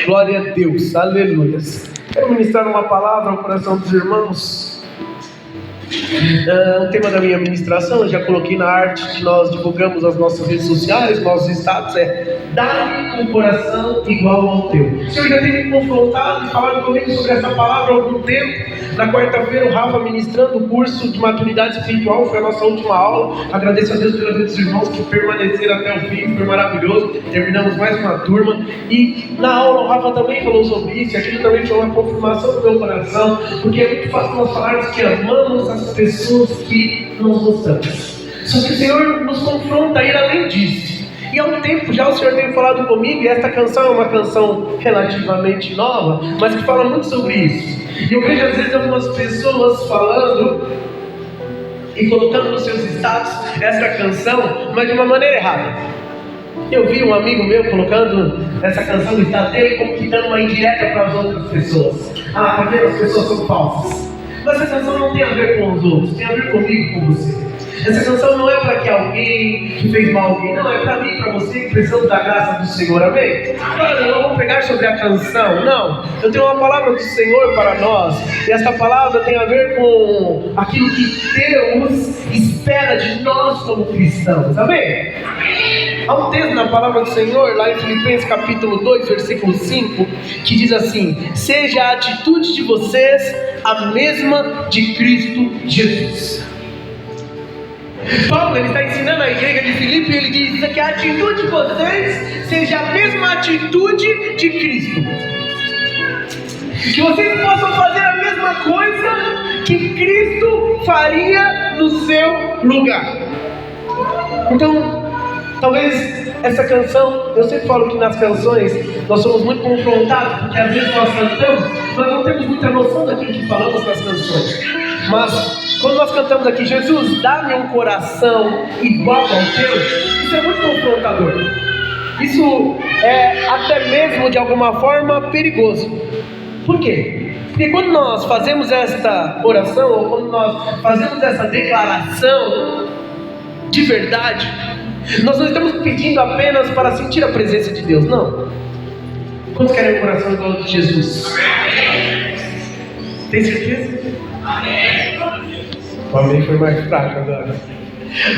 Glória a Deus, aleluia. Quero ministrar uma palavra ao coração dos irmãos. O tema da minha ministração, eu já coloquei na arte que nós divulgamos nas nossas redes sociais, nossos status, é dá-me um coração igual ao teu. O Senhor já tem me confrontado e falado comigo sobre essa palavra há algum tempo. Na quarta-feira o Rafa ministrando o curso de maturidade espiritual, foi a nossa última aula. Agradeço a Deus pela vida dos irmãos que permaneceram até o fim, foi maravilhoso. Terminamos mais uma turma e na aula o Rafa também falou sobre isso, e aquilo também foi uma confirmação do meu coração, porque é muito fácil nós falarmos que amamos as pessoas que nós gostamos. Só que o Senhor nos confronta a ir além disso. E há um tempo já o Senhor tem falado comigo, e esta canção é uma canção relativamente nova, mas que fala muito sobre isso. E eu vejo às vezes algumas pessoas falando e colocando nos seus status essa canção, mas de uma maneira errada. Eu vi um amigo meu colocando essa canção no status dele como que dando uma indireta para as outras pessoas. Ah, porque as pessoas são falsas. Mas essa canção não tem a ver com os outros, tem a ver comigo e com você. Essa canção não é para que alguém que fez mal a alguém, não, é para mim e para você que precisamos da graça do Senhor, amém? Claro, eu não vou pregar sobre a canção, não. Eu tenho uma palavra do Senhor para nós, e essa palavra tem a ver com aquilo que Deus espera de nós como cristãos, amém? Há um texto na palavra do Senhor, lá em Filipenses capítulo 2, versículo 5, que diz assim: seja a atitude de vocês a mesma de Cristo Jesus. Paulo, ele está ensinando a igreja de Filipe, e ele diz que a atitude de vocês seja a mesma atitude de Cristo. Que vocês possam fazer a mesma coisa que Cristo faria no seu lugar. Então, talvez essa canção, eu sempre falo que nas canções nós somos muito confrontados, porque às vezes nós cantamos, mas não temos muita noção daquilo que falamos nas canções. Mas quando nós cantamos aqui, Jesus, dá-me um coração igual ao teu, isso é muito confrontador. Isso é até mesmo de alguma forma perigoso. Por quê? Porque quando nós fazemos esta oração, ou quando nós fazemos essa declaração de verdade, nós não estamos pedindo apenas para sentir a presença de Deus, não. Quantos querem um coração igual ao de Jesus? Tem certeza? O amém foi mais fraco agora.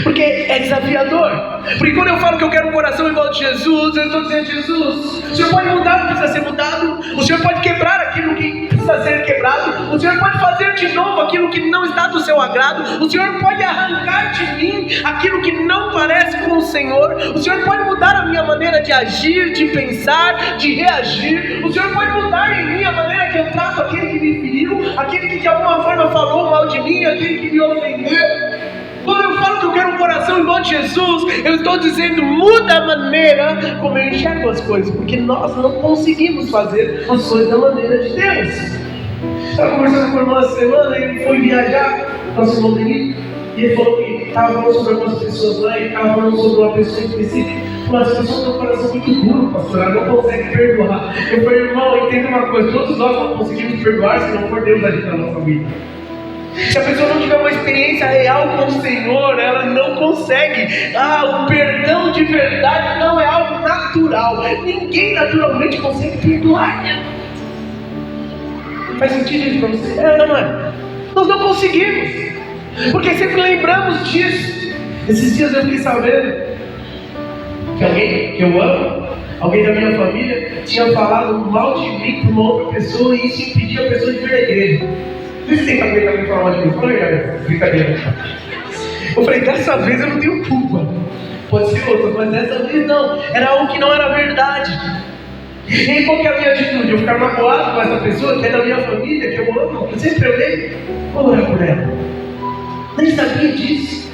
Porque é desafiador. Porque quando eu falo que eu quero um coração igual ao de Jesus, eu estou dizendo: Jesus, o Senhor pode mudar o que precisa ser mudado, o Senhor pode quebrar aquilo que precisa ser quebrado, o Senhor pode fazer de novo aquilo que não está do seu agrado, o Senhor pode arrancar de mim aquilo que não parece com o Senhor, o Senhor pode mudar a minha maneira de agir, de pensar, de reagir, o Senhor pode mudar em mim a maneira que eu trato aquele que me feriu, aquele que de alguma forma falou mal de mim, aquele que me ofendeu. Quando eu falo que eu quero um coração igual a Jesus, eu estou dizendo: muda a maneira como eu enxergo as coisas, porque nós não conseguimos fazer as coisas da maneira de Deus. Estava conversando com o irmão essa semana, ele foi viajar, nosso irmão Denise, e ele falou que estava falando sobre algumas pessoas lá, e estava falando sobre uma pessoa específica. Mas as pessoas têm um coração muito duro, pastor, ela não consegue perdoar. Eu falei: irmão, entenda uma coisa, todos nós não conseguimos perdoar se não for Deus agir na nossa vida. Se a pessoa não tiver uma experiência real com o Senhor, ela não consegue. O perdão de verdade não é algo natural. Ninguém naturalmente consegue perdoar. Faz sentido isso para você? Não é? Nós não conseguimos, porque sempre lembramos disso. Esses dias eu fiquei sabendo que alguém que eu amo, alguém da minha família, tinha falado mal de mim para uma outra pessoa, e isso impedia a pessoa de vir à igreja. Vocês têm alguém também falar mal de mim? Fala aí, galera. Brincadeira. Eu falei: dessa vez eu não tenho culpa. Pode ser outra, mas dessa vez não. Era algo que não era verdade. E aí, qual que é a minha atitude? Eu ficar magoado com essa pessoa que é da minha família, que eu amo, que eu sempre amei? Vou orar por ela. Nem sabia disso.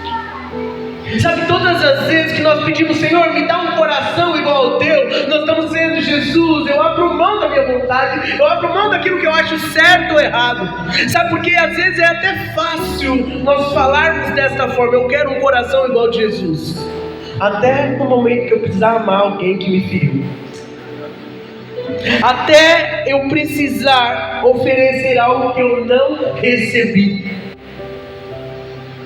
Sabe, todas as vezes que nós pedimos: Senhor, me dá um coração igual ao teu, nós estamos dizendo: Jesus, eu abro mão da minha vontade, eu abro mão daquilo que eu acho certo ou errado. Sabe, porque às vezes é até fácil nós falarmos desta forma: eu quero um coração igual ao de Jesus, até no momento que eu precisar amar alguém que me feriu, até eu precisar oferecer algo que eu não recebi.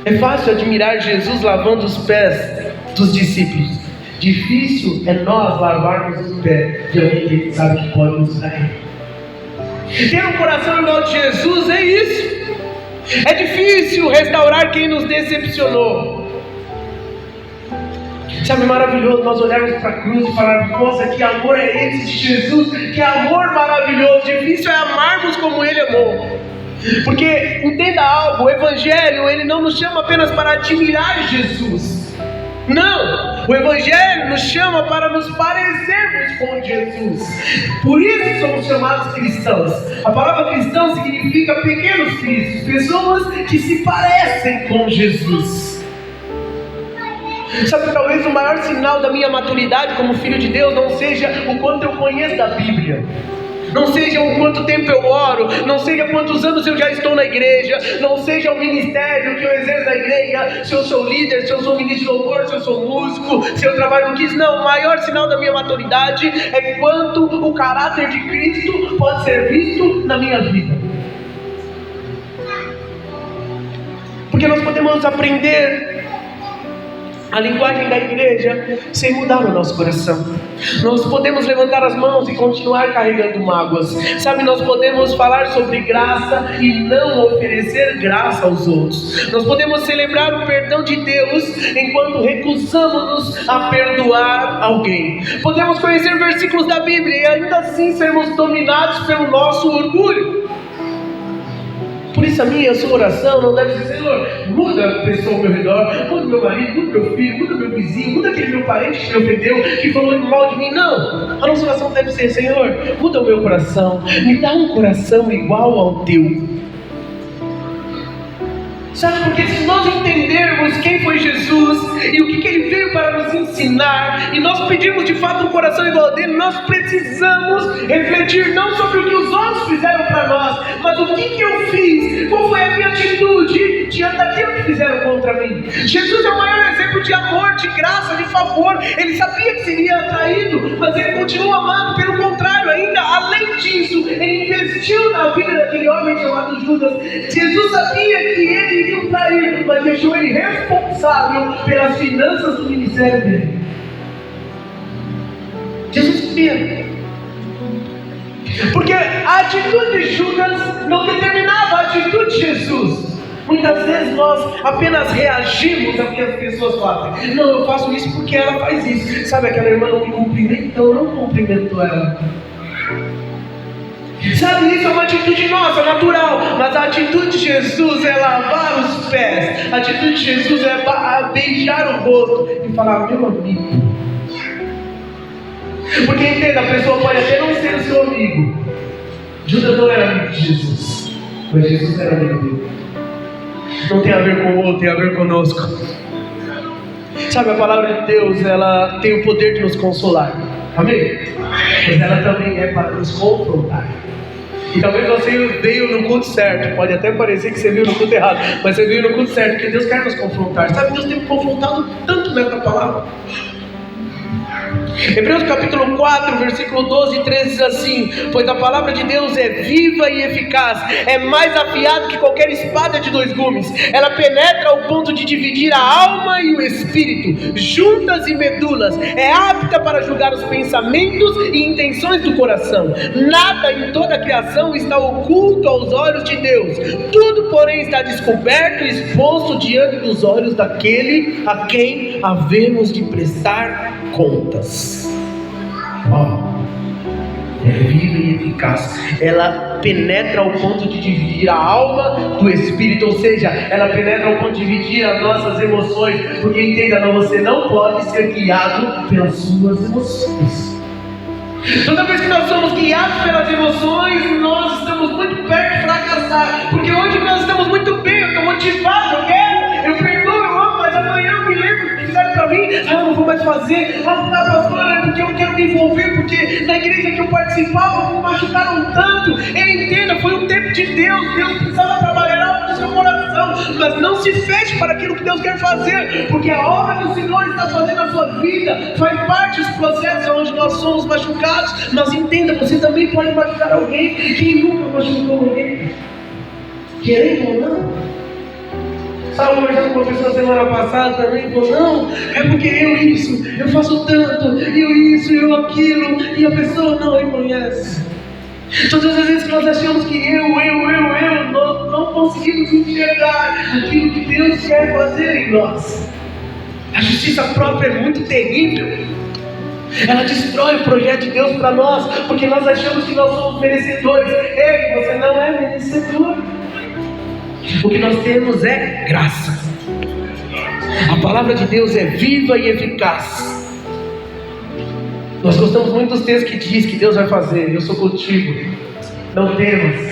É fácil admirar Jesus lavando os pés dos discípulos. Difícil é nós lavarmos o pé de alguém que a gente sabe que pode nos trair. Ter um coração igual de Jesus é isso. É difícil restaurar quem nos decepcionou. Sabe, maravilhoso nós olharmos para a cruz e falarmos: nossa, que amor é esse de Jesus, que amor maravilhoso. Difícil é amarmos como Ele amou. Porque, entenda algo, o Evangelho, ele não nos chama apenas para admirar Jesus. Não, o Evangelho nos chama para nos parecermos com Jesus. Por isso somos chamados cristãos. A palavra cristão significa pequenos cristos, pessoas que se parecem com Jesus. Sabe, talvez o maior sinal da minha maturidade como filho de Deus não seja o quanto eu conheço da Bíblia, não seja o quanto tempo eu oro, não seja quantos anos eu já estou na igreja, não seja o ministério que eu exerço na igreja, se eu sou líder, se eu sou ministro de louvor, se eu sou músico, se eu trabalho no Kids. Não, o maior sinal da minha maturidade é quanto o caráter de Cristo pode ser visto na minha vida. Porque nós podemos aprender a linguagem da igreja sem mudar o nosso coração. Nós podemos levantar as mãos e continuar carregando mágoas. Sabe, nós podemos falar sobre graça e não oferecer graça aos outros. Nós podemos celebrar o perdão de Deus enquanto recusamos-nos a perdoar alguém. Podemos conhecer versículos da Bíblia e ainda assim sermos dominados pelo nosso orgulho. Por isso a minha sua oração não deve ser: Senhor, muda a pessoa ao meu redor, muda meu marido, muda meu filho, muda meu vizinho, muda aquele meu parente que me ofendeu, que falou mal de mim. Não, a nossa oração deve ser: Senhor, muda o meu coração, me dá um coração igual ao teu. Sabe, porque se nós entendermos quem foi Jesus e o que Ele veio para nos ensinar, e nós pedirmos de fato um coração igual ao dele, nós precisamos refletir não sobre o que os outros fizeram para nós, mas o que eu fiz, qual foi a minha atitude diante daquilo que fizeram contra mim. Jesus é o maior exemplo de amor, de graça, de favor. Ele sabia que seria traído, mas Ele continua amando. Pelo contrário, ainda além disso, Ele investiu na vida daquele homem chamado Judas. Jesus sabia que ele iria trair, mas deixou ele responsável pelas finanças do ministério dele. Jesus sabia. Porque a atitude de Judas não determinava a atitude de Jesus. Muitas vezes nós apenas reagimos ao que as pessoas fazem. Não, eu faço isso porque ela faz isso. Sabe, aquela irmã não me cumprimenta, então eu não cumprimento ela. Sabe, isso é uma atitude nossa, natural. Mas a atitude de Jesus é lavar os pés. A atitude de Jesus é beijar o rosto e falar: meu amigo. Porque entenda, a pessoa pode até não ser o seu amigo. Judas não era amigo de Jesus, mas Jesus era amigo dele. Não tem a ver com o outro, tem a ver conosco. Sabe, a palavra de Deus, ela tem o poder de nos consolar. Amém? Mas ela também é para nos confrontar. E talvez você veio no culto certo. Pode até parecer que você veio no culto errado, mas você veio no culto certo, porque Deus quer nos confrontar. Sabe, Deus tem me confrontado tanto nessa palavra. Hebreus capítulo 4, versículo 12 e 13 diz assim: pois a palavra de Deus é viva e eficaz, é mais afiada que qualquer espada de 2 gumes. Ela penetra ao ponto de dividir a alma e o espírito, juntas e medulas. É apta para julgar os pensamentos e intenções do coração. Nada em toda a criação está oculto aos olhos de Deus. Tudo, porém, está descoberto e exposto diante dos olhos daquele a quem havemos de prestar contas. É viva e eficaz. Ela penetra ao ponto de dividir a alma do espírito, ou seja, ela penetra ao ponto de dividir as nossas emoções. Porque entenda, você não pode ser guiado pelas suas emoções. Toda vez que nós somos guiados pelas emoções, nós estamos muito perto de fracassar. Porque hoje nós estamos muito bem, eu estou motivado, eu perdoo, eu amo, mas amanhã eu me lembro que fizeram para mim, eu não vou mais fazer. Pastor, porque eu não quero me envolver, porque na igreja que eu participava me machucaram tanto. Ele entenda, foi um tempo de Deus. Deus precisava trabalhar algo no seu coração, mas não se feche para aquilo que Deus quer fazer, porque a obra que o Senhor está fazendo na sua vida faz parte dos processos onde nós somos machucados. Mas entenda, você também pode machucar alguém. Quem nunca machucou alguém? Querendo ou não? Estava conversando com uma pessoa semana passada também, e falou, não, é porque eu faço tanto, eu aquilo, e a pessoa não reconhece. Todas as vezes que nós achamos que nós não conseguimos enxergar aquilo que Deus quer fazer em nós. A justiça própria é muito terrível. Ela destrói o projeto de Deus para nós, porque nós achamos que nós somos merecedores. Ei, você não é merecedor. O que nós temos é graça. A palavra de Deus é viva e eficaz. Nós gostamos muito dos textos que diz que Deus vai fazer. Eu sou contigo, não temas,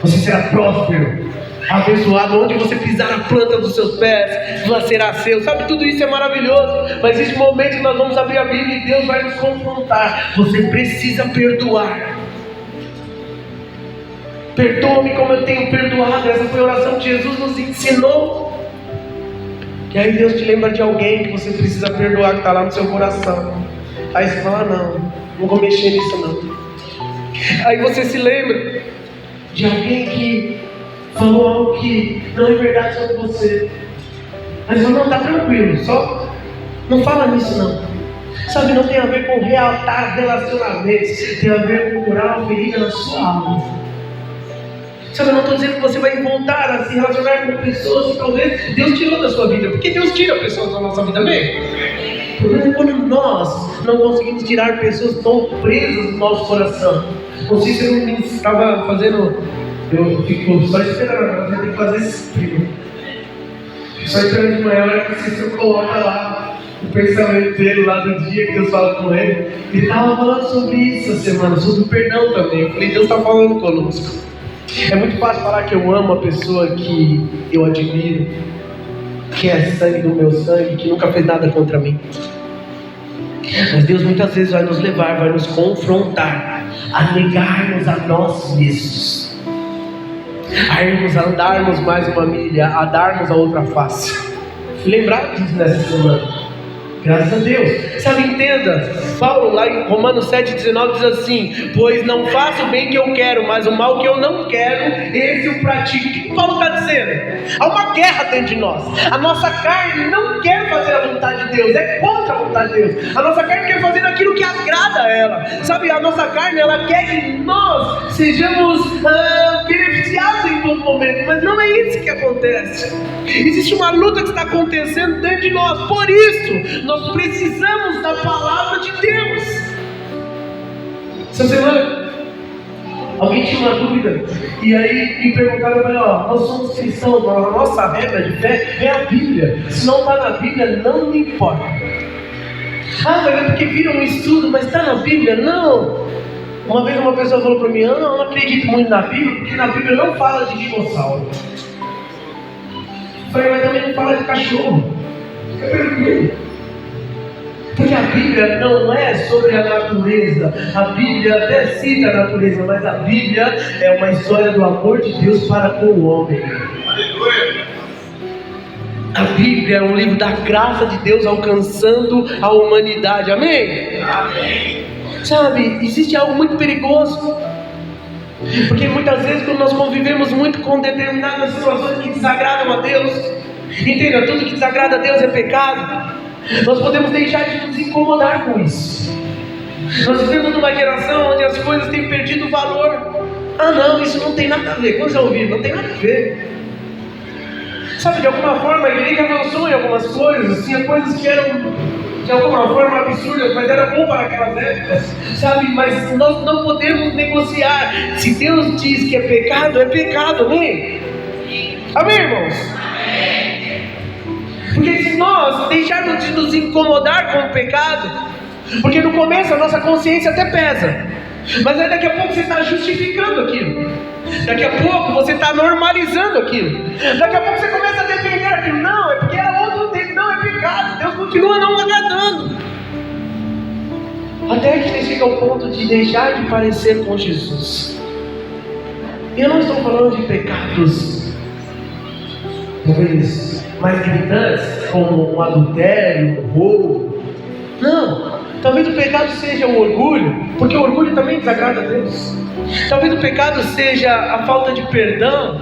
você será próspero, abençoado, onde você pisar a planta dos seus pés, ela será seu. Sabe, tudo isso é maravilhoso. Mas existe um momento que nós vamos abrir a Bíblia e Deus vai nos confrontar. Você precisa perdoar. Perdoa-me como eu tenho perdoado. Essa foi a oração que Jesus nos ensinou. E aí Deus te lembra de alguém que você precisa perdoar, que está lá no seu coração. Aí você fala, não vou mexer nisso não. Aí você se lembra de alguém que falou algo que não é verdade sobre você. Mas não está tranquilo, só não fala nisso não. Sabe, não tem a ver com reatar relacionamentos, tem a ver com curar uma ferida na sua alma. Sabe, eu não estou dizendo que você vai voltar a se relacionar com pessoas que talvez Deus tirou da sua vida, porque Deus tira pessoas da nossa vida mesmo. O problema é quando nós não conseguimos tirar pessoas que estão presas no nosso coração. Não sei se eu não estava fazendo, eu fico só esperando, eu tenho que fazer esse primo. Só esperando de manhã, a hora que você coloca lá o pensamento dele lá do dia que Deus fala com ele. Ele estava falando sobre isso essa semana, sobre o perdão também. Eu falei, Deus está falando conosco. É muito fácil falar que eu amo a pessoa que eu admiro, que é sangue do meu sangue, que nunca fez nada contra mim. Mas Deus muitas vezes vai nos levar, vai nos confrontar a negarmos a nós mesmos, a irmos a andarmos mais uma milha, a darmos a outra face. Lembrar disso nessa semana. Graças a Deus. Sabe, entenda, Paulo lá em Romanos 7,19 diz assim: pois não faço o bem que eu quero, mas o mal que eu não quero, esse eu pratico. O que Paulo está dizendo? Há uma guerra dentro de nós. A nossa carne não quer fazer a vontade de Deus, é contra a vontade de Deus. A nossa carne quer fazer aquilo que agrada a ela. Sabe, a nossa carne, ela quer que nós sejamos beneficiados em todo momento, mas não é isso que acontece. Existe uma luta que está acontecendo dentro de nós. Por isso nós precisamos da palavra de Deus. Essa semana alguém tinha uma dúvida, e aí me perguntaram, eu falei, nós somos cristãos, a nossa regra de fé é a Bíblia. Se não está na Bíblia, não me importa. Mas é porque viram um estudo, mas está na Bíblia? Não. Uma vez uma pessoa falou para mim, eu não acredito muito na Bíblia, porque na Bíblia não fala de dinossauro. Eu falei, mas também não fala de cachorro. Eu perguntei. Porque a Bíblia não é sobre a natureza. A Bíblia até cita a natureza, mas a Bíblia é uma história do amor de Deus para com o homem. A Bíblia é um livro da graça de Deus alcançando a humanidade. Amém? Amém. Sabe, existe algo muito perigoso, porque muitas vezes quando nós convivemos muito com determinadas situações que desagradam a Deus, entenda, tudo que desagrada a Deus é pecado. Nós podemos deixar de nos incomodar com isso. Nós vivemos numa geração onde as coisas têm perdido valor. Não, isso não tem nada a ver. Quando você ouvir, não tem nada a ver. Sabe, de alguma forma a igreja avançou em algumas coisas. Tinha coisas que eram de alguma forma absurdas, mas era bom para aquelas épocas, sabe? Mas nós não podemos negociar. Se Deus diz que é pecado, amém? Amém, irmãos? Amém. Porque se nós deixarmos de nos incomodar com o pecado, porque no começo a nossa consciência até pesa, mas aí daqui a pouco você está justificando aquilo, daqui a pouco você está normalizando aquilo, daqui a pouco você começa a defender aquilo. Não, é porque era outro tempo, não, é pecado, Deus continua não agradando, até que você chega ao ponto de deixar de parecer com Jesus. E eu não estou falando de pecados talvez mais gritantes, como um adultério, um roubo. Não, talvez o pecado seja o orgulho, porque o orgulho também desagrada a Deus. Talvez o pecado seja a falta de perdão.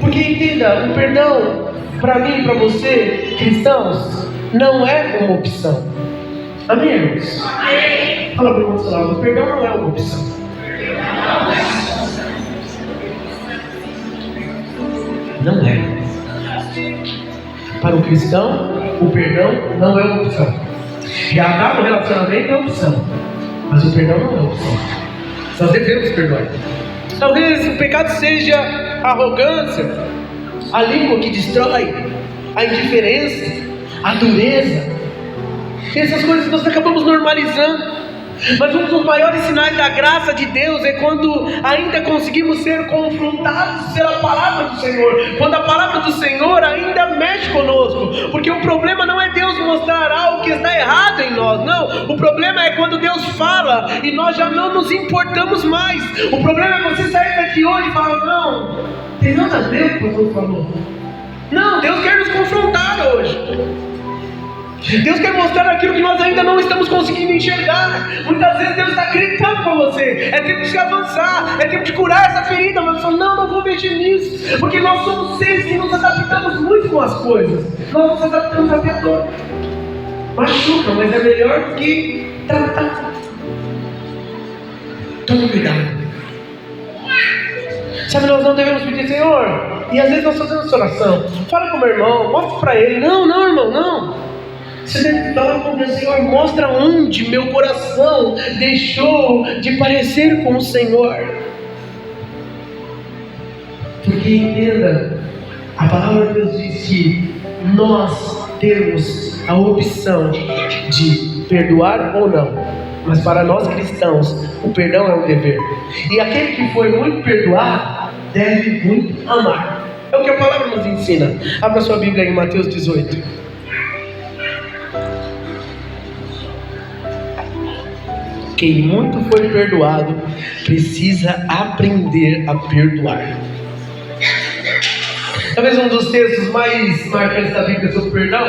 Porque entenda, o perdão, para mim e para você, cristãos, não é uma opção. Amém, irmãos? Fala para o irmão do seu lado, o perdão não é uma opção. Não é. Para o cristão, o perdão não é uma opção. Já estar no relacionamento é opção, mas o perdão não é opção. Nós devemos perdoar. Talvez o pecado seja a arrogância, a língua que destrói, a indiferença, a dureza. E essas coisas nós acabamos normalizando. Mas um dos maiores sinais da graça de Deus é quando ainda conseguimos ser confrontados pela palavra do Senhor, quando a palavra do Senhor ainda mexe conosco. Porque o problema não é Deus mostrar algo que está errado em nós, não. O problema é quando Deus fala e nós já não nos importamos mais. O problema é você sair daqui hoje e falar: não, tem nada a ver com o que o pastor falou. Não, Deus quer nos confrontar hoje. Deus quer mostrar aquilo que nós ainda não estamos conseguindo enxergar. Muitas vezes Deus está gritando com você: é tempo de se avançar, é tempo de curar essa ferida. Mas você fala: não vou mexer nisso. Porque nós somos seres que nos adaptamos muito com as coisas. Nós nos adaptamos até a dor. Machuca, mas é melhor do que tratar. Tome cuidado. Sabe, nós não devemos pedir: Senhor, e às vezes nós fazemos essa oração, fala com o meu irmão, mostra para ele. Não, irmão, não. Você deve falar com Deus: Senhor, mostra onde meu coração deixou de parecer com o Senhor. Porque entenda, a palavra de Deus diz que nós temos a opção de perdoar ou não. Mas para nós cristãos, o perdão é um dever. E aquele que foi muito perdoado deve muito amar. É o que a palavra nos ensina. Abra sua Bíblia em Mateus 18. Quem muito foi perdoado precisa aprender a perdoar. Talvez um dos textos mais marcantes da Bíblia sobre perdão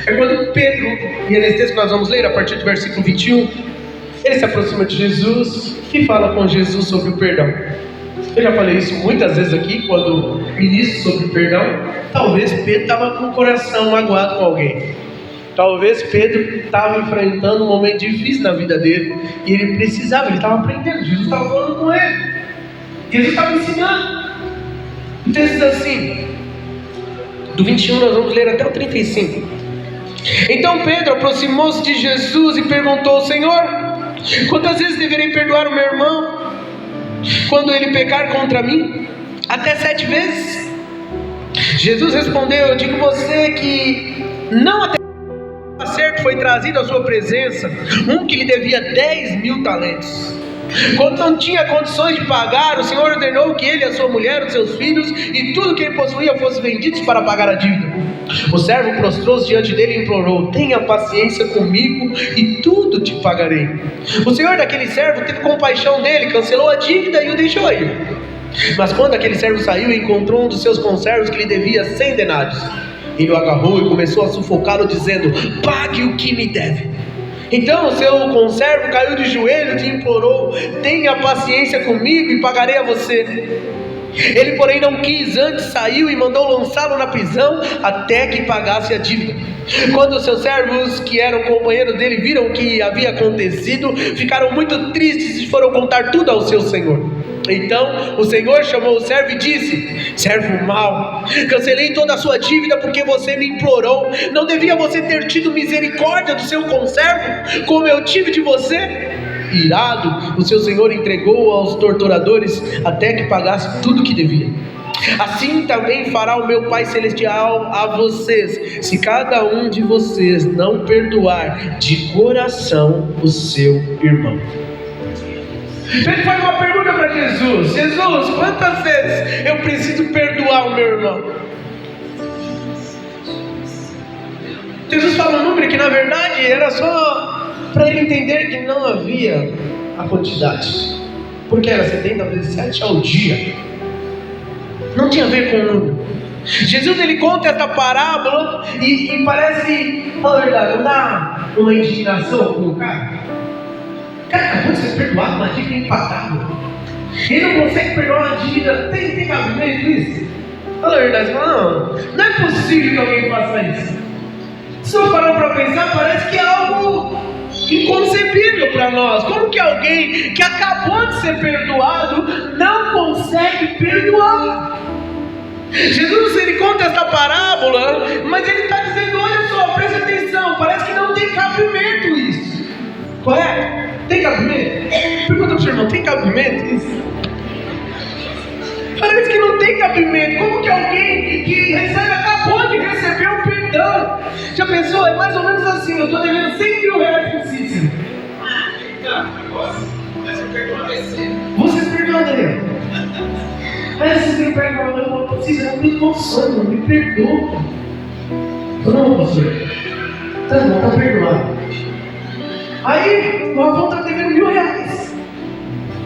é quando Pedro, e é nesse texto que nós vamos ler a partir do versículo 21, ele se aproxima de Jesus e fala com Jesus sobre o perdão. Eu já falei isso muitas vezes aqui, quando ministro sobre perdão. Talvez Pedro estava com o coração magoado com alguém. Talvez Pedro estava enfrentando um momento difícil na vida dele e ele precisava, ele estava aprendendo. Jesus estava falando com ele, Jesus estava ensinando. O texto diz assim, do 21 nós vamos ler até o 35. Então Pedro aproximou-se de Jesus e perguntou: Senhor, quantas vezes deverei perdoar o meu irmão quando ele pecar contra mim? Até 7 vezes? Jesus respondeu: eu digo a você que não até certo foi trazido à sua presença um que lhe devia 10.000 talentos. Quando não tinha condições de pagar, o Senhor ordenou que ele, a sua mulher, os seus filhos e tudo que ele possuía fossem vendidos para pagar a dívida. O servo prostrou-se diante dele e implorou: tenha paciência comigo e tudo te pagarei. O senhor daquele servo teve compaixão dele, cancelou a dívida e o deixou ir. Mas quando aquele servo saiu, encontrou um dos seus conservos que lhe devia 100 denários. Ele o agarrou e começou a sufocá-lo, dizendo: pague o que me deve. Então o seu conservo caiu de joelhos e implorou: tenha paciência comigo e pagarei a você. Ele porém não quis, antes saiu e mandou lançá-lo na prisão até que pagasse a dívida. Quando os seus servos, que eram companheiros dele, viram o que havia acontecido, ficaram muito tristes e foram contar tudo ao seu senhor. Então o senhor chamou o servo e disse: servo mau, cancelei toda a sua dívida porque você me implorou. Não devia você ter tido misericórdia do seu conservo, como eu tive de você? Irado, o seu senhor entregou-o aos torturadores até que pagasse tudo o que devia. Assim também fará o meu Pai Celestial a vocês, se cada um de vocês não perdoar de coração o seu irmão. Ele faz uma pergunta para Jesus: Jesus, quantas vezes eu preciso perdoar o meu irmão? Jesus fala um número que na verdade era só para ele entender que não havia a quantidade, porque era 70 vezes 7 ao dia. Não tinha a ver com o número. Jesus ele conta essa parábola e parece, na verdade, não dá uma indignação com o cara. O cara acabou de ser perdoado, uma dívida impagável. Ele não consegue perdoar uma dívida. Tem cabimento isso? Fala a verdade, não é possível que alguém faça isso. Se eu parar para pensar, parece que é algo inconcebível para nós. Como que alguém que acabou de ser perdoado não consegue perdoar? Jesus, ele conta essa parábola, mas ele está dizendo, olha só, presta atenção, parece que não tem cabimento isso. Correto? Tem cabimento? Pergunta para o seu irmão, tem cabimento isso? Parece que não tem cabimento. Como que alguém que acabou de receber o perdão? Já pensou? É mais ou menos assim, eu estou devendo 100 mil reais para o Cícero. Vocês perdoam, Daniel? Aí vocês me perdoam, eu falo, Cícero, não tem noção, não me perdoa. Eu não, pastor. Tá bom, está perdoado. Aí, o avô está devendo 1.000 reais.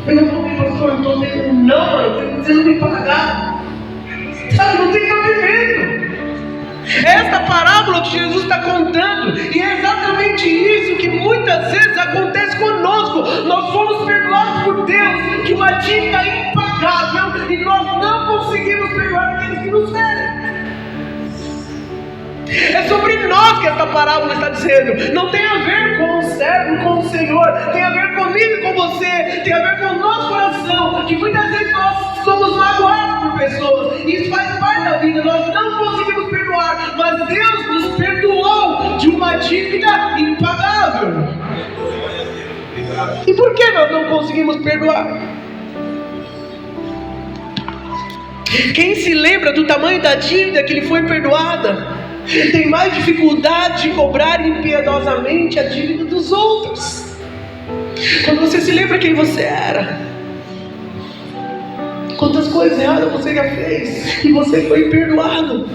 Eu não vou, pastor, eu estou devendo, não, eu estou tendo me pagar. Sabe, não tem cabimento. Esta parábola que Jesus está contando, e é exatamente isso que muitas vezes acontece conosco. Nós somos perdoados por Deus de uma dívida impagável e nós não conseguimos perdoar aqueles que nos ferem. É sobre nós que esta parábola está dizendo. Não tem a ver com o servo, com o Senhor. Tem a ver comigo e com você. Tem a ver com o nosso coração. Que muitas vezes nós somos magoados por pessoas. Isso faz parte da vida. Nós não conseguimos perdoar. Mas Deus nos perdoou de uma dívida impagável. E por que nós não conseguimos perdoar? Quem se lembra do tamanho da dívida que lhe foi perdoada tem mais dificuldade de cobrar impiedosamente a dívida dos outros. Quando você se lembra quem você era, quantas coisas erradas você já fez e você foi perdoado.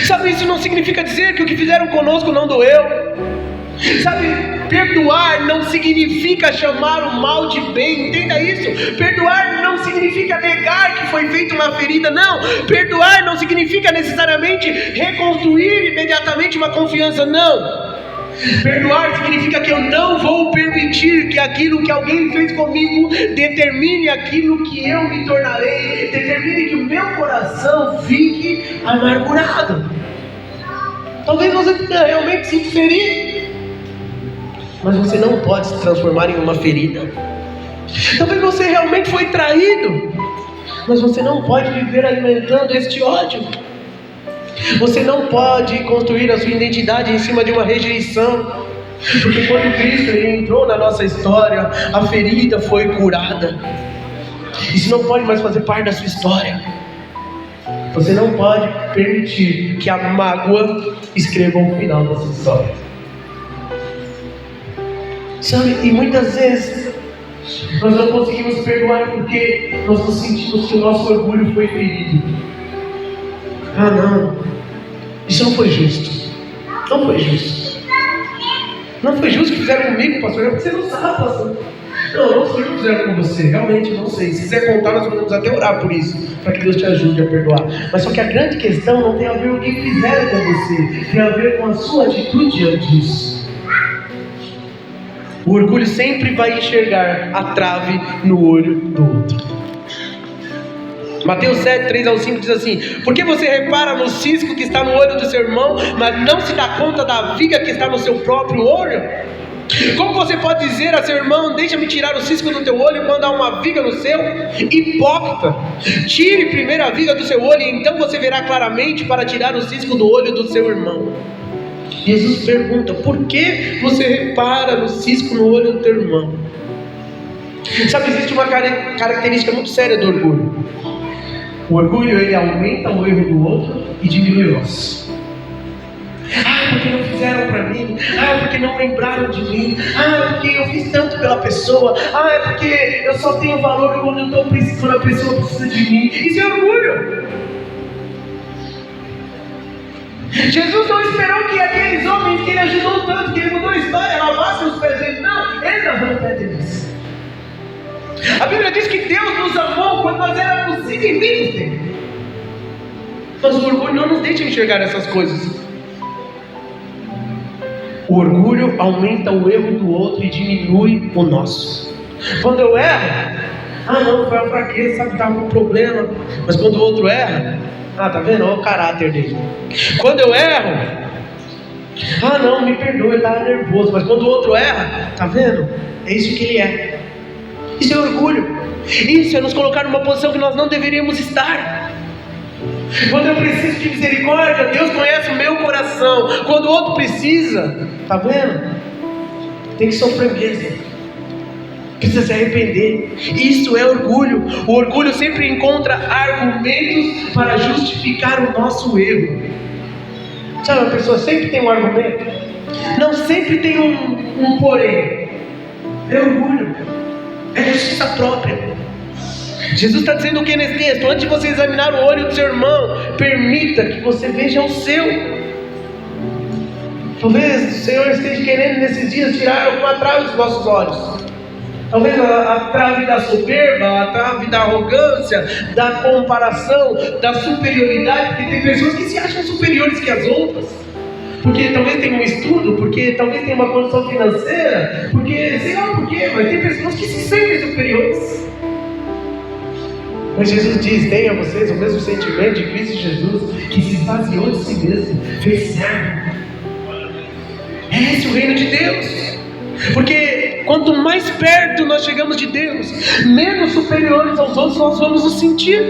Sabe, isso não significa dizer que o que fizeram conosco não doeu. Sabe, perdoar não significa chamar o mal de bem, entenda isso. Perdoar não significa negar que foi feita uma ferida, não. Perdoar não significa necessariamente reconstruir imediatamente uma confiança, não. Perdoar significa que eu não vou permitir que aquilo que alguém fez comigo determine aquilo que eu me tornarei, determine que o meu coração fique amargurado. Talvez você realmente se ferir, mas você não pode se transformar em uma ferida. Talvez você realmente foi traído, mas você não pode viver alimentando este ódio. Você não pode construir a sua identidade em cima de uma rejeição, porque quando Cristo ele entrou na nossa história, a ferida foi curada. Isso não pode mais fazer parte da sua história. Você não pode permitir que a mágoa escreva o final da sua história. Sabe, e muitas vezes nós não conseguimos perdoar porque nós nos sentimos que o nosso orgulho foi ferido. Ah não, isso não foi justo. Não foi justo. Não foi justo que fizeram comigo, pastor. Você não sabe, pastor. Não foi o que fizeram com você. Realmente não sei. Se quiser contar, nós podemos até orar por isso, para que Deus te ajude a perdoar. Mas só que a grande questão não tem a ver com o que fizeram com você, tem a ver com a sua atitude diante disso. O orgulho sempre vai enxergar a trave no olho do outro. Mateus 7, 3-5 diz assim: por que você repara no cisco que está no olho do seu irmão, mas não se dá conta da viga que está no seu próprio olho? Como você pode dizer a seu irmão: deixa-me tirar o cisco do teu olho, quando há uma viga no seu? Hipócrita, tire primeiro a viga do seu olho, e então você verá claramente para tirar o cisco do olho do seu irmão. Jesus pergunta: por que você repara no cisco no olho do teu irmão? Sabe, existe uma característica muito séria do orgulho. O orgulho, ele aumenta o erro do outro e diminui o nosso. Ah, porque não fizeram para mim. Ah, porque não lembraram de mim. Ah, porque eu fiz tanto pela pessoa. Ah, é porque eu só tenho valor quando a pessoa precisa de mim. Isso é orgulho. Jesus não esperou que aqueles homens que ele ajudou tanto, que ele mudou a história, lavassem os pés dele. Não, ele lavou o pé deles. A Bíblia diz que Deus nos amou quando nós éramos inimigos dele. Mas o orgulho não nos deixa enxergar essas coisas. O orgulho aumenta o erro do outro e diminui o nosso. Quando eu erro, ah não, foi uma fraqueza, sabe que estava com um problema. Mas quando o outro erra, Ah, tá vendo? Olha o caráter dele. Quando eu erro, ah não, me perdoa, ele estava nervoso. Mas quando o outro erra, tá vendo? É isso que ele é. Isso é orgulho. Isso é nos colocar numa posição que nós não deveríamos estar. Quando eu preciso de misericórdia, Deus conhece o meu coração. Quando o outro precisa, tá vendo? Tem que sofrer mesmo. Precisa se arrepender. Isso é orgulho. O orgulho sempre encontra argumentos para justificar o nosso erro. Sabe, uma pessoa sempre tem um argumento. Não sempre tem um porém. É orgulho. É justiça própria. Jesus está dizendo o que nesse texto? Antes de você examinar o olho do seu irmão, permita que você veja o seu. Talvez o Senhor esteja querendo nesses dias tirar alguma trave dos nossos olhos. Talvez a trave da soberba, a trave da arrogância, da comparação, da superioridade, porque tem pessoas que se acham superiores que as outras. Porque talvez tenha um estudo, porque talvez tenha uma condição financeira, porque sei lá por quê, mas tem pessoas que se sentem superiores. Mas Jesus diz: tenha vocês o mesmo sentimento de Cristo Jesus, que se esvaziou de si mesmo, fez servo. É esse o reino de Deus. Porque quanto mais perto nós chegamos de Deus, menos superiores aos outros nós vamos nos sentir.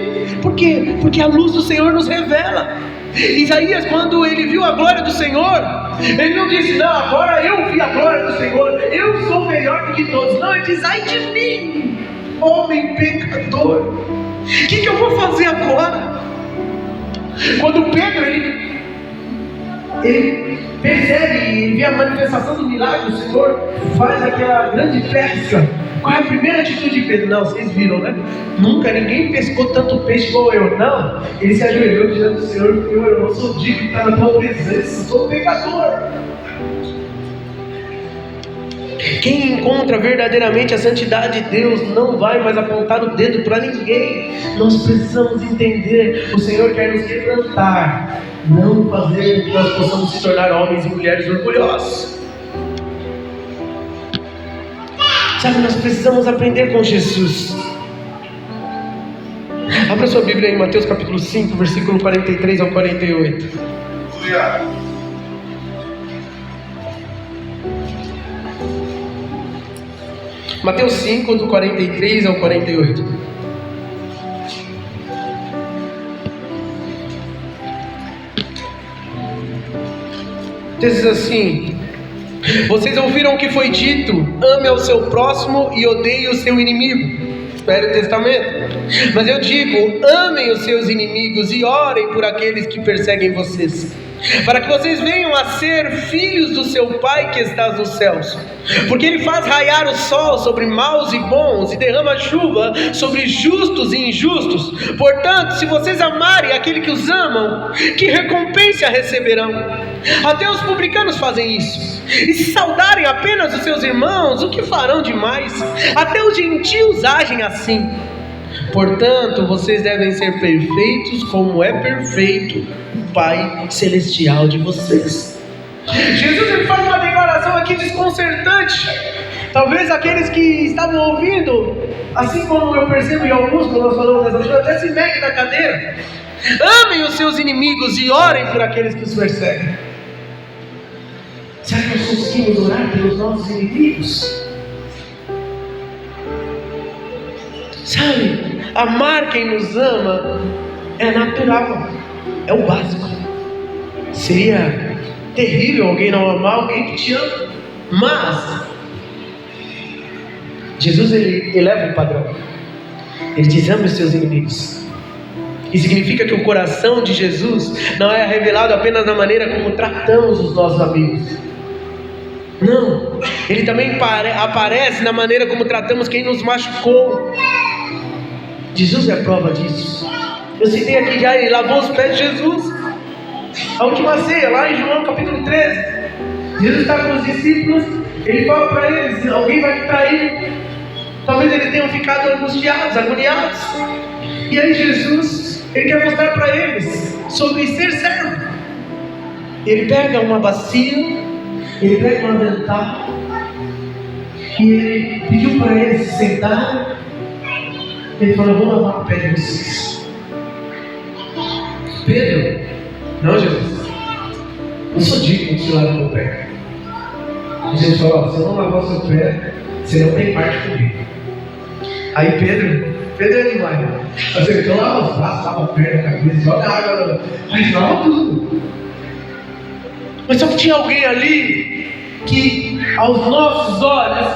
Por quê? Porque a luz do Senhor nos revela. Isaías, quando ele viu a glória do Senhor, ele não disse: não, agora eu vi a glória do Senhor, eu sou melhor do que todos. Não, ele diz: ai de mim, homem pecador, o que eu vou fazer agora? Quando Pedro ele percebe e vê a manifestação do milagre, o Senhor faz aquela grande pesca. Qual é a primeira atitude de Pedro? Não, vocês viram, né? Nunca ninguém pescou tanto peixe igual eu. Não, ele se ajoelhou diante do Senhor: eu não sou digno de estar na tua presença, sou um pecador. Quem encontra verdadeiramente a santidade de Deus não vai mais apontar o dedo para ninguém. Nós precisamos entender: o Senhor quer nos quebrantar, não fazer com que nós possamos se tornar homens e mulheres orgulhosos. Sabe, nós precisamos aprender com Jesus. Abra sua Bíblia em Mateus capítulo 5, versículo 43 ao 48. Mateus 5, do 43 ao 48. Diz assim: vocês ouviram o que foi dito: ame ao seu próximo e odeie o seu inimigo. Velho Testamento. Mas eu digo: amem os seus inimigos e orem por aqueles que perseguem vocês, para que vocês venham a ser filhos do seu Pai que está nos céus. Porque Ele faz raiar o sol sobre maus e bons, e derrama chuva sobre justos e injustos. Portanto, se vocês amarem aquele que os amam, que recompensa receberão? Até os publicanos fazem isso. E se saudarem apenas os seus irmãos, o que farão demais? Até os gentios agem assim. Portanto, vocês devem ser perfeitos como é perfeito o Pai Celestial de vocês. Jesus ele faz uma declaração aqui desconcertante. Talvez aqueles que estavam ouvindo, assim como eu percebo em alguns, quando nós falamos dessa coisa, até se metem na cadeira. Amem os seus inimigos e orem por aqueles que os perseguem. Será que nós conseguimos orar pelos nossos inimigos? Sabe, amar quem nos ama é natural, é o básico. Seria terrível alguém não amar alguém que te ama. Mas Jesus ele eleva o padrão. Ele diz: ame os seus inimigos. E significa que o coração de Jesus não é revelado apenas na maneira como tratamos os nossos amigos. Não, ele também aparece na maneira como tratamos quem nos machucou. Jesus é a prova disso. Eu citei aqui já, ele lavou os pés de Jesus. A última ceia, lá em João capítulo 13. Jesus está com os discípulos. Ele fala para eles: alguém vai me trair. Talvez eles tenham ficado angustiados, agoniados. E aí Jesus, ele quer mostrar para eles sobre ser servo. Ele pega uma bacia, ele pega um avental, e ele pediu para eles se sentarem. Ele falou: vou lavar o pé de vocês. Pedro, não, Jesus, não sou digno de te lavar meu pé. E Jesus falou: se eu não lavar o seu pé, você não tem parte comigo. Aí Pedro é demais, né? Assim, então lava os braços, lava a perna, a cabeça, joga água, mas lava tudo. Mas só que tinha alguém ali que aos nossos olhos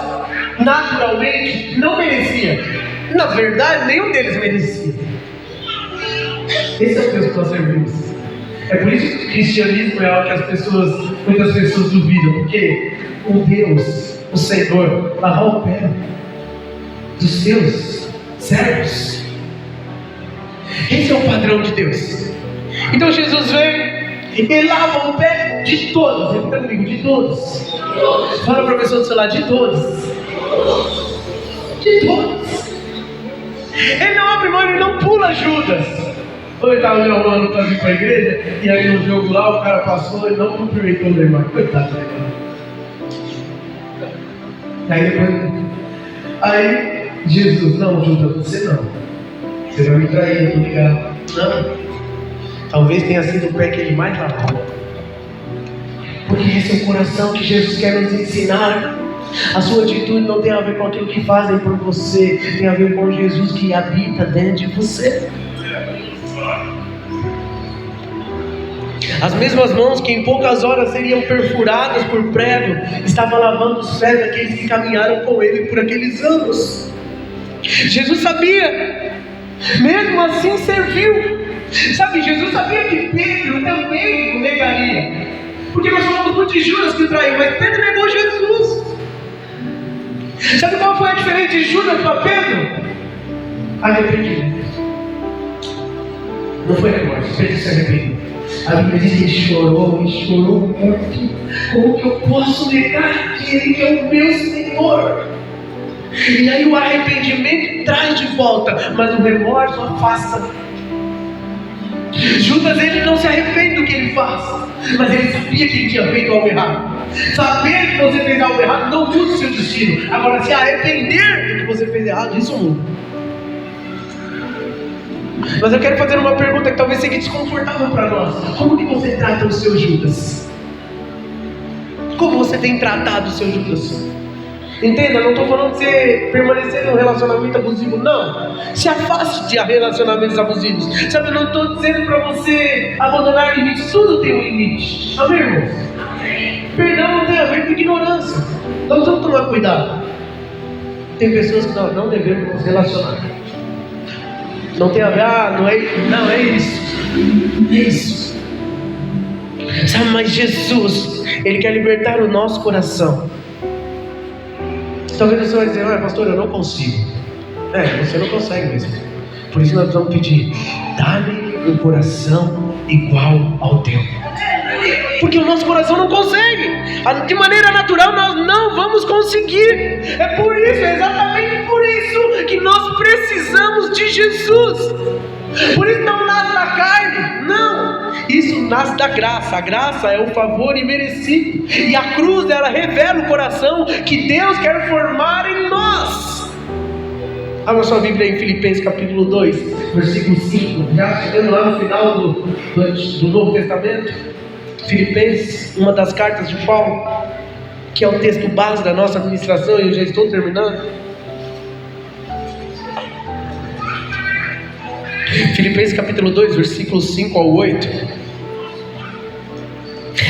naturalmente não merecia. Na verdade, nenhum deles merecia. Esse é o Deus que nós servimos. É por isso que o cristianismo é algo que muitas pessoas duvidam, porque o Deus, o Senhor, lavou o pé dos seus servos. Esse é o padrão de Deus. Então Jesus vem e lava o pé de todos. Repita comigo: de todos. Fala para a pessoa do seu lado: de todos. De todos. Ele não abre mão, ele não pula Judas. Ele estava me arrumando para vir para a igreja, e aí no jogo lá o cara passou e não cumprimentou o Neymar. Coitado do Neymar. Aí Jesus: não, Judas, você não. Você vai me trair, eu tô ligado. Não. Talvez tenha sido o pé que ele mais lavou. Porque esse é o coração que Jesus quer nos ensinar. A sua atitude não tem a ver com aquilo que fazem por você, tem a ver com Jesus que habita dentro de você. As mesmas mãos que em poucas horas seriam perfuradas por prego, estavam lavando os pés daqueles que caminharam com ele por aqueles anos. Jesus sabia, mesmo assim serviu. Sabe, Jesus sabia que Pedro também o negaria, porque nós falamos muito de Judas que o traiu, mas Pedro negou Jesus. Sabe qual foi a diferença de Judas para Pedro? Arrependimento. Não foi remorso, Pedro se arrependeu. A Bíblia diz que ele chorou muito. Como que eu posso negar aquele que é o meu Senhor? E aí o arrependimento traz de volta, mas o remorso afasta. Judas, ele não se arrepende do que ele faz, mas ele sabia que ele tinha feito algo errado. Saber que você fez algo errado não muda o seu destino. Agora, se arrepender do que você fez errado, isso muda. Mas eu quero fazer uma pergunta que talvez seja desconfortável para nós. Como que você trata o seu Judas? Como você tem tratado o seu Judas? Entenda, não estou falando de você permanecer num relacionamento abusivo, não. Se afaste de relacionamentos abusivos. Sabe, eu não estou dizendo para você abandonar limites. Tudo tem um limite. Amém, irmãos? Perdão não tem a ver com ignorância. Nós vamos tomar cuidado. Tem pessoas que nós não devemos nos relacionar. Não tem a ver, não é isso. Isso. Sabe, mas Jesus, Ele quer libertar o nosso coração. Talvez você vai dizer: olha, pastor, eu não consigo. Você não consegue mesmo. Por isso nós vamos pedir: dá-me um coração igual ao teu. Porque o nosso coração não consegue. De maneira natural nós não vamos conseguir. É exatamente por isso que nós precisamos de Jesus. Por isso não nasce da carne, não. Isso nasce da graça. A graça é o favor imerecido. E a cruz, ela revela o coração que Deus quer formar em nós. Abra sua Bíblia em Filipenses capítulo 2, versículo 5. Já chegando lá no final do Novo Testamento. Filipenses, uma das cartas de Paulo, que é o texto base da nossa administração, e eu já estou terminando. Filipenses capítulo 2, versículos 5 ao 8.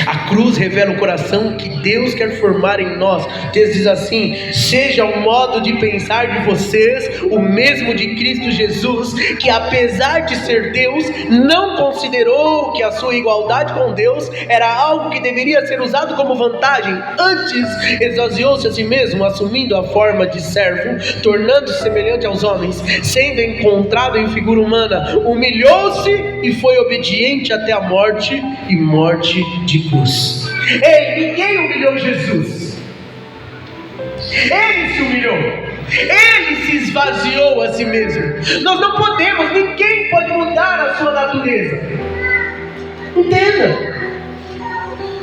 A cruz revela o coração que Deus quer formar em nós. O texto diz assim: seja o modo de pensar de vocês o mesmo de Cristo Jesus, que apesar de ser Deus, não considerou que a sua igualdade com Deus era algo que deveria ser usado como vantagem. Antes, esvaziou-se a si mesmo, assumindo a forma de servo, tornando-se semelhante aos homens, sendo encontrado em figura humana, humilhou-se e foi obediente até a morte, e morte de cruz. Ninguém humilhou Jesus. Ele se humilhou. Ele se esvaziou a si mesmo. Nós não podemos, ninguém pode mudar a sua natureza. Entenda.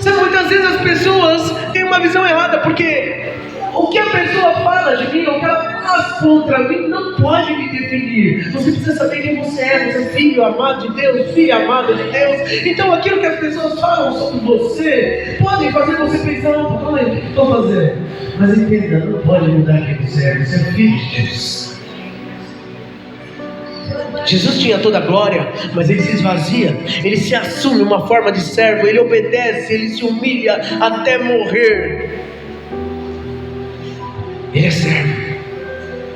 Sabe, muitas vezes as pessoas têm uma visão errada, porque o que a pessoa fala de mim, o que ela faz contra mim não pode me definir. Você precisa saber quem você é. Você é filho amado de Deus, filha amada de Deus. Então aquilo que as pessoas falam sobre você pode fazer você pensar, calma aí, o que eu estou fazendo? Mas entenda, não pode mudar quem você é. Você é filho de Deus. Jesus tinha toda a glória, mas ele se esvazia, ele se assume uma forma de servo, ele obedece, ele se humilha até morrer. Ele é servo,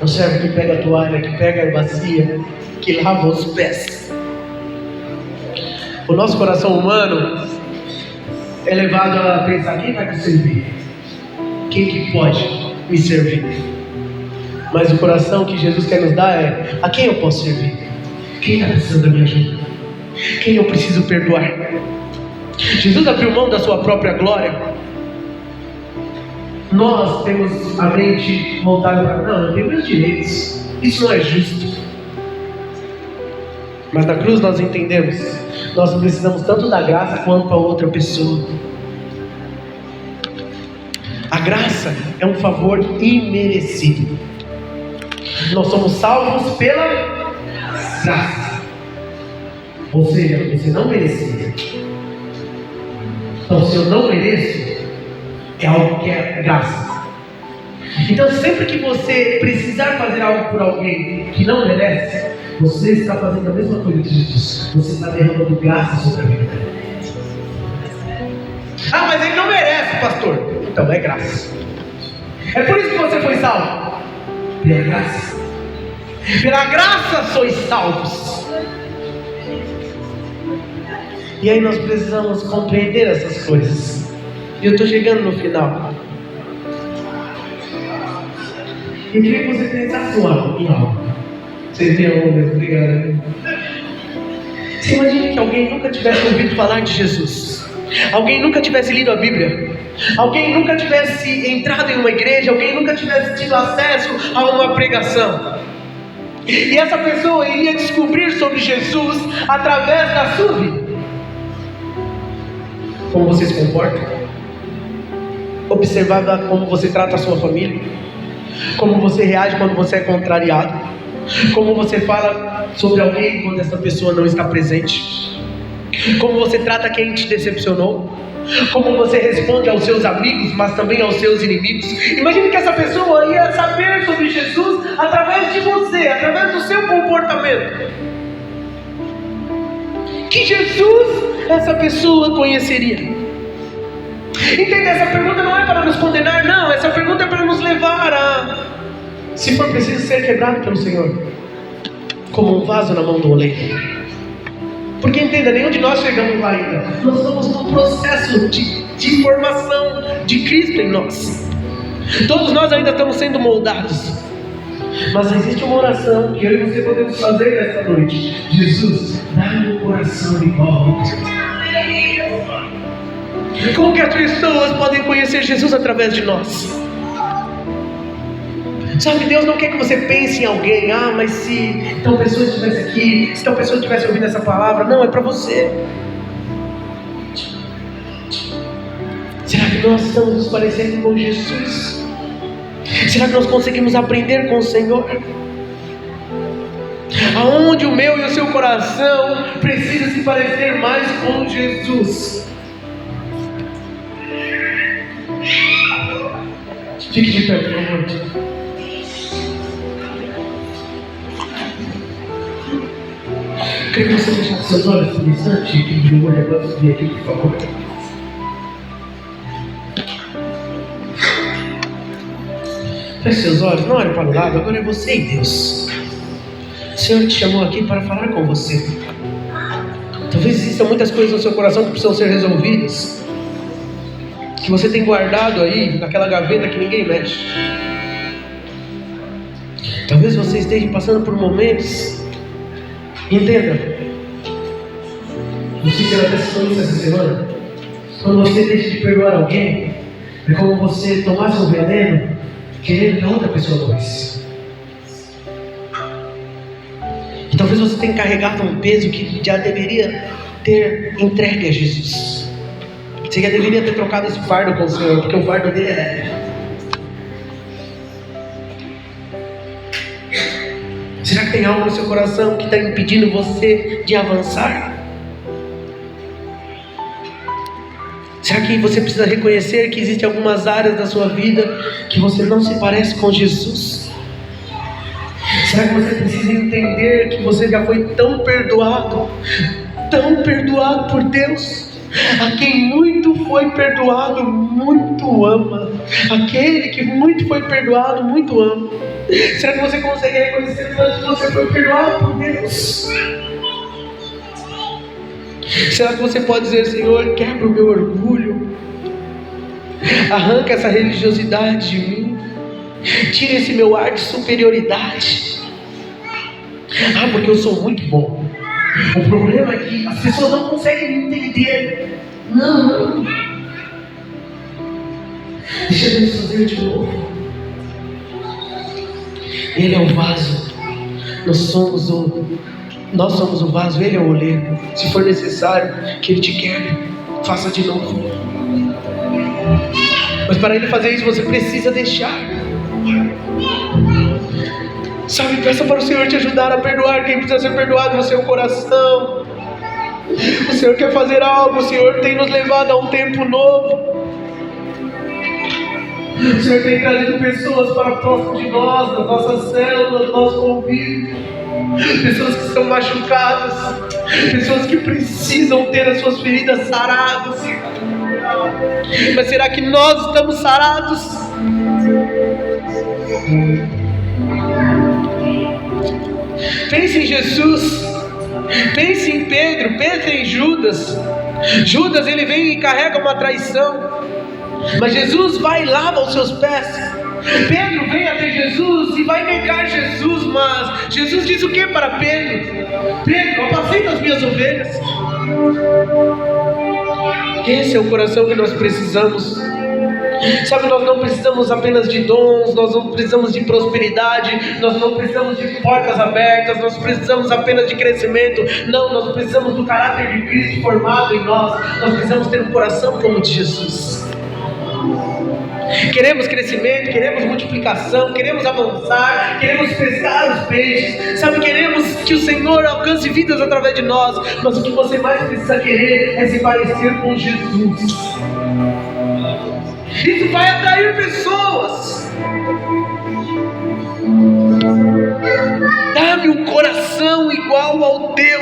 é um servo que pega a toalha, que pega a bacia, que lava os pés. O nosso coração humano é levado a pensar: quem vai me servir? Quem que pode me servir? Mas o coração que Jesus quer nos dar é: a quem eu posso servir? Quem está precisando da minha ajuda? Quem eu preciso perdoar? Jesus abriu mão da sua própria glória. Nós temos a mente voltada para: não, eu tenho meus direitos, isso não é justo. Mas na cruz nós entendemos: nós precisamos tanto da graça quanto a outra pessoa. A graça é um favor imerecido. Nós somos salvos pela graça. Ou seja, você não merecia. Então, se eu não mereço, é algo que é graça. Então, sempre que você precisar fazer algo por alguém que não merece, você está fazendo a mesma coisa que Jesus. Você está derramando graça sobre a vida dele. Ah, mas ele não merece, pastor. Então é graça. É por isso que você foi salvo. Pela graça. Pela graça sois salvos. E aí nós precisamos compreender essas coisas. E eu estou chegando no final. Eu queria que você pensasse em algo. Vocês têm algo mesmo? Obrigado. Você imagina que alguém nunca tivesse ouvido falar de Jesus. Alguém nunca tivesse lido a Bíblia. Alguém nunca tivesse entrado em uma igreja. Alguém nunca tivesse tido acesso a uma pregação. E essa pessoa iria descobrir sobre Jesus através da sua vida. Como você se comporta. Observava como você trata a sua família. Como você reage quando você é contrariado. Como você fala sobre alguém quando essa pessoa não está presente. Como você trata quem te decepcionou. Como você responde aos seus amigos, mas também aos seus inimigos. Imagine que essa pessoa ia saber sobre Jesus através de você, através do seu comportamento. Que Jesus essa pessoa conheceria? Entenda, essa pergunta não é para nos condenar, não. Essa pergunta é para nos levar a, se for preciso, ser quebrado pelo Senhor, como um vaso na mão do oleiro. Porque entenda, nenhum de nós chegamos lá ainda. Nós estamos num processo de formação de Cristo em nós. Todos nós ainda estamos sendo moldados. Mas existe uma oração que eu e você podemos fazer nessa noite. Jesus, dá-me um coração igual ao teu. Como que as pessoas podem conhecer Jesus através de nós? Sabe, Deus não quer que você pense em alguém. Ah, mas se tal pessoa estivesse aqui, se tal pessoa estivesse ouvindo essa palavra. Não, é para você. Será que nós estamos nos parecendo com Jesus? Será que nós conseguimos aprender com o Senhor? Aonde o meu e o seu coração precisa se parecer mais com Jesus? Fique de pé, por favor. Eu queria que você fechasse seus olhos por um instante e que o olho agora subir aqui, por favor. Feche seus olhos, não olhe para o lado, agora é você e Deus. O Senhor te chamou aqui para falar com você. Talvez existam muitas coisas no seu coração que precisam ser resolvidas, que você tem guardado aí naquela gaveta que ninguém mexe. Talvez você esteja passando por momentos. Entenda, você quer até se isso essa semana. Quando você deixa de perdoar alguém, é como você tomasse um veneno querendo que a outra pessoa morresse. E talvez você tenha carregado um peso que já deveria ter entregue a Jesus. Você já deveria ter trocado esse fardo com o Senhor, porque o fardo dele é leve. tem algo no seu coração que está impedindo você de avançar? Será que você precisa reconhecer que existem algumas áreas da sua vida que você não se parece com Jesus? Será que você precisa entender que você já foi tão perdoado por Deus? A quem muito foi perdoado, muito ama. Aquele que muito foi perdoado, muito ama. Será que você consegue reconhecer que você foi perdoado por Deus? Será que você pode dizer: Senhor, quebra o meu orgulho, arranca essa religiosidade de mim, tira esse meu ar de superioridade? Porque eu sou muito bom. O problema é que as pessoas não conseguem me entender. Não. Deixa Deus fazer de novo. Ele é o vaso, nós somos o vaso, Ele é o oleiro. Se for necessário que Ele te quebre, faça de novo. Mas para Ele fazer isso, você precisa deixar. Sabe, peça para o Senhor te ajudar a perdoar quem precisa ser perdoado no seu coração. O Senhor quer fazer algo, o Senhor tem nos levado a um tempo novo. O Senhor tem trazido pessoas para próximo de nós, das nossas células, do nosso convívio. Pessoas que estão machucadas, pessoas que precisam ter as suas feridas saradas. Mas será que nós estamos sarados? Pense em Jesus, pense em Pedro, pense em Judas. Judas, ele vem e carrega uma traição, mas Jesus vai e lava os seus pés. Pedro vem até Jesus e vai negar Jesus, mas Jesus diz o que para Pedro? Pedro, apacenta as minhas ovelhas. Esse é o coração que nós precisamos. Sabe, nós não precisamos apenas de dons, nós não precisamos de prosperidade, nós não precisamos de portas abertas, nós precisamos apenas de crescimento. Não, nós precisamos do caráter de Cristo formado em nós. Nós precisamos ter um coração como o de Jesus. Queremos crescimento, queremos multiplicação, queremos avançar, queremos pescar os peixes, sabe, queremos que o Senhor alcance vidas através de nós, mas o que você mais precisa querer é se parecer com Jesus. Isso vai atrair pessoas. Dá-me um coração igual ao teu.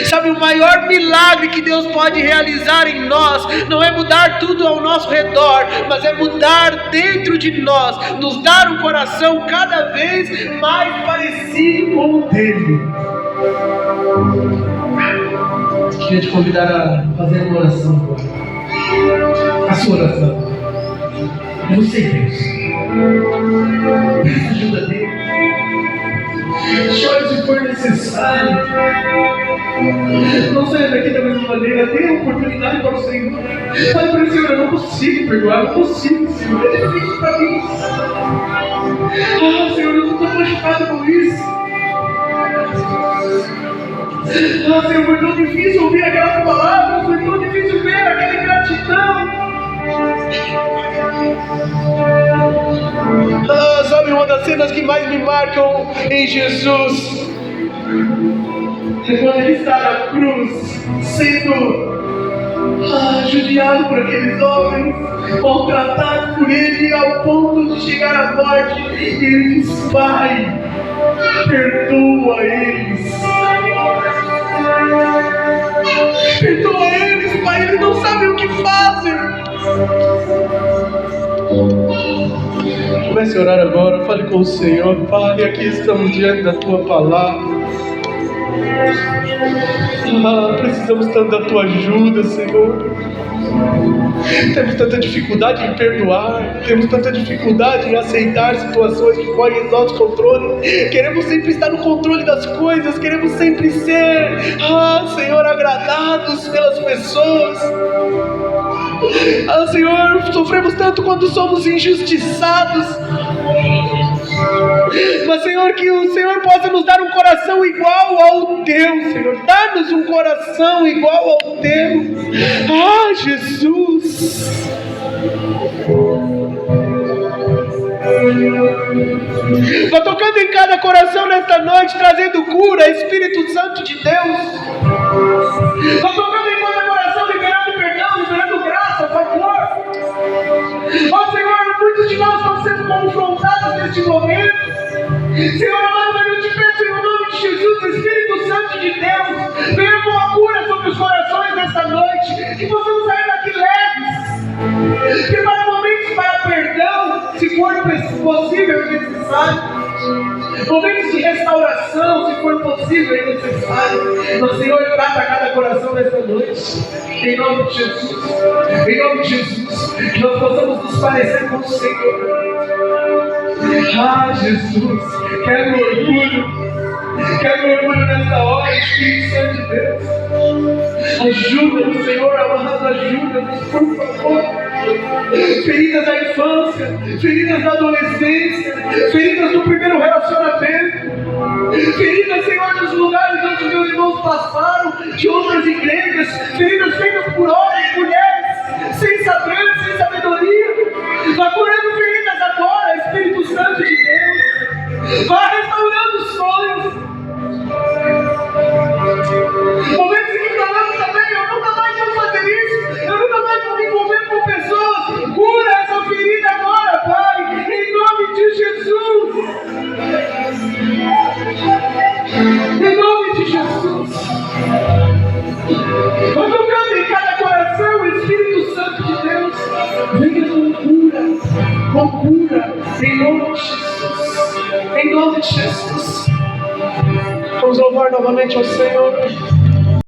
Sabe, o maior milagre que Deus pode realizar em nós não é mudar tudo ao nosso redor, mas é mudar dentro de nós, nos dar um coração cada vez mais parecido com o dele. Queria te convidar a fazer uma oração agora. A sua oração. Você, Deus. Peça ajuda dele. Chore se for necessário. Não saia daqui da mesma maneira. Dê a oportunidade para o Senhor. Fale para o Senhor: eu não consigo perdoar, não consigo, Senhor. É difícil para mim. Senhor, eu estou tão machucado com isso. Senhor, foi tão difícil ouvir aquelas palavras, foi tão difícil ver aquela ingratidão. Sabe, uma das cenas que mais me marcam em Jesus é quando ele está na cruz, sendo judiado por aqueles homens, maltratado por ele ao ponto de chegar à morte, e ele diz: Pai, perdoa eles. Perdoa eles, Pai, eles não sabem o que fazem. Comece a orar agora, fale com o Senhor. Pai, aqui estamos diante da Tua palavra. Precisamos tanto da Tua ajuda, Senhor. Temos tanta dificuldade em perdoar, temos tanta dificuldade em aceitar situações que fogem do nosso controle. Queremos sempre estar no controle das coisas, queremos sempre ser, Senhor, agradados pelas pessoas. Senhor, sofremos tanto quando somos injustiçados. Mas, Senhor, que o Senhor possa nos dar um coração igual ao Teu, Senhor. Dá-nos um coração igual ao Teu. Jesus. Vai tocando em cada coração nesta noite, trazendo cura, Espírito Santo de Deus. Vai tocando em cada coração, liberando perdão, liberando graça, favor. Ó Senhor, muitos de nós estão sendo confrontados neste momento. Senhor amado, eu te peço em nome de Jesus, Espírito Santo de Deus, venha com a cura sobre os corações nesta noite, que possamos sair daqui leves, prepara momentos para perdão, se for possível e necessário, momentos de restauração, se for possível e necessário. Mas Senhor, trata cada coração nesta noite, em nome de Jesus, em nome de Jesus, que nós possamos nos parecer com o Senhor. Ah, Jesus, quero orgulho nessa hora, Espírito Santo de Deus. Ajuda-nos, Senhor amado, ajuda-nos, por favor. Feridas da infância, feridas da adolescência, feridas do primeiro relacionamento, feridas, Senhor, dos lugares onde meus irmãos passaram, de outras igrejas, feridas feitas por homens, mulheres, sem saber, sem sabedoria. Vá curando feridas agora, Espírito Santo de Deus. Vá restaurando os sonhos. Momentos em que falamos também, eu nunca mais vou fazer isso, eu nunca mais vou me envolver com pessoas. Cura essa ferida agora, Pai, em nome de Jesus. Em nome de Jesus. Vai tocando em cada coração, o Espírito Santo de Deus. Venha com cura, em nome de Jesus. Em nome de Jesus. Vamos louvar novamente ao Senhor.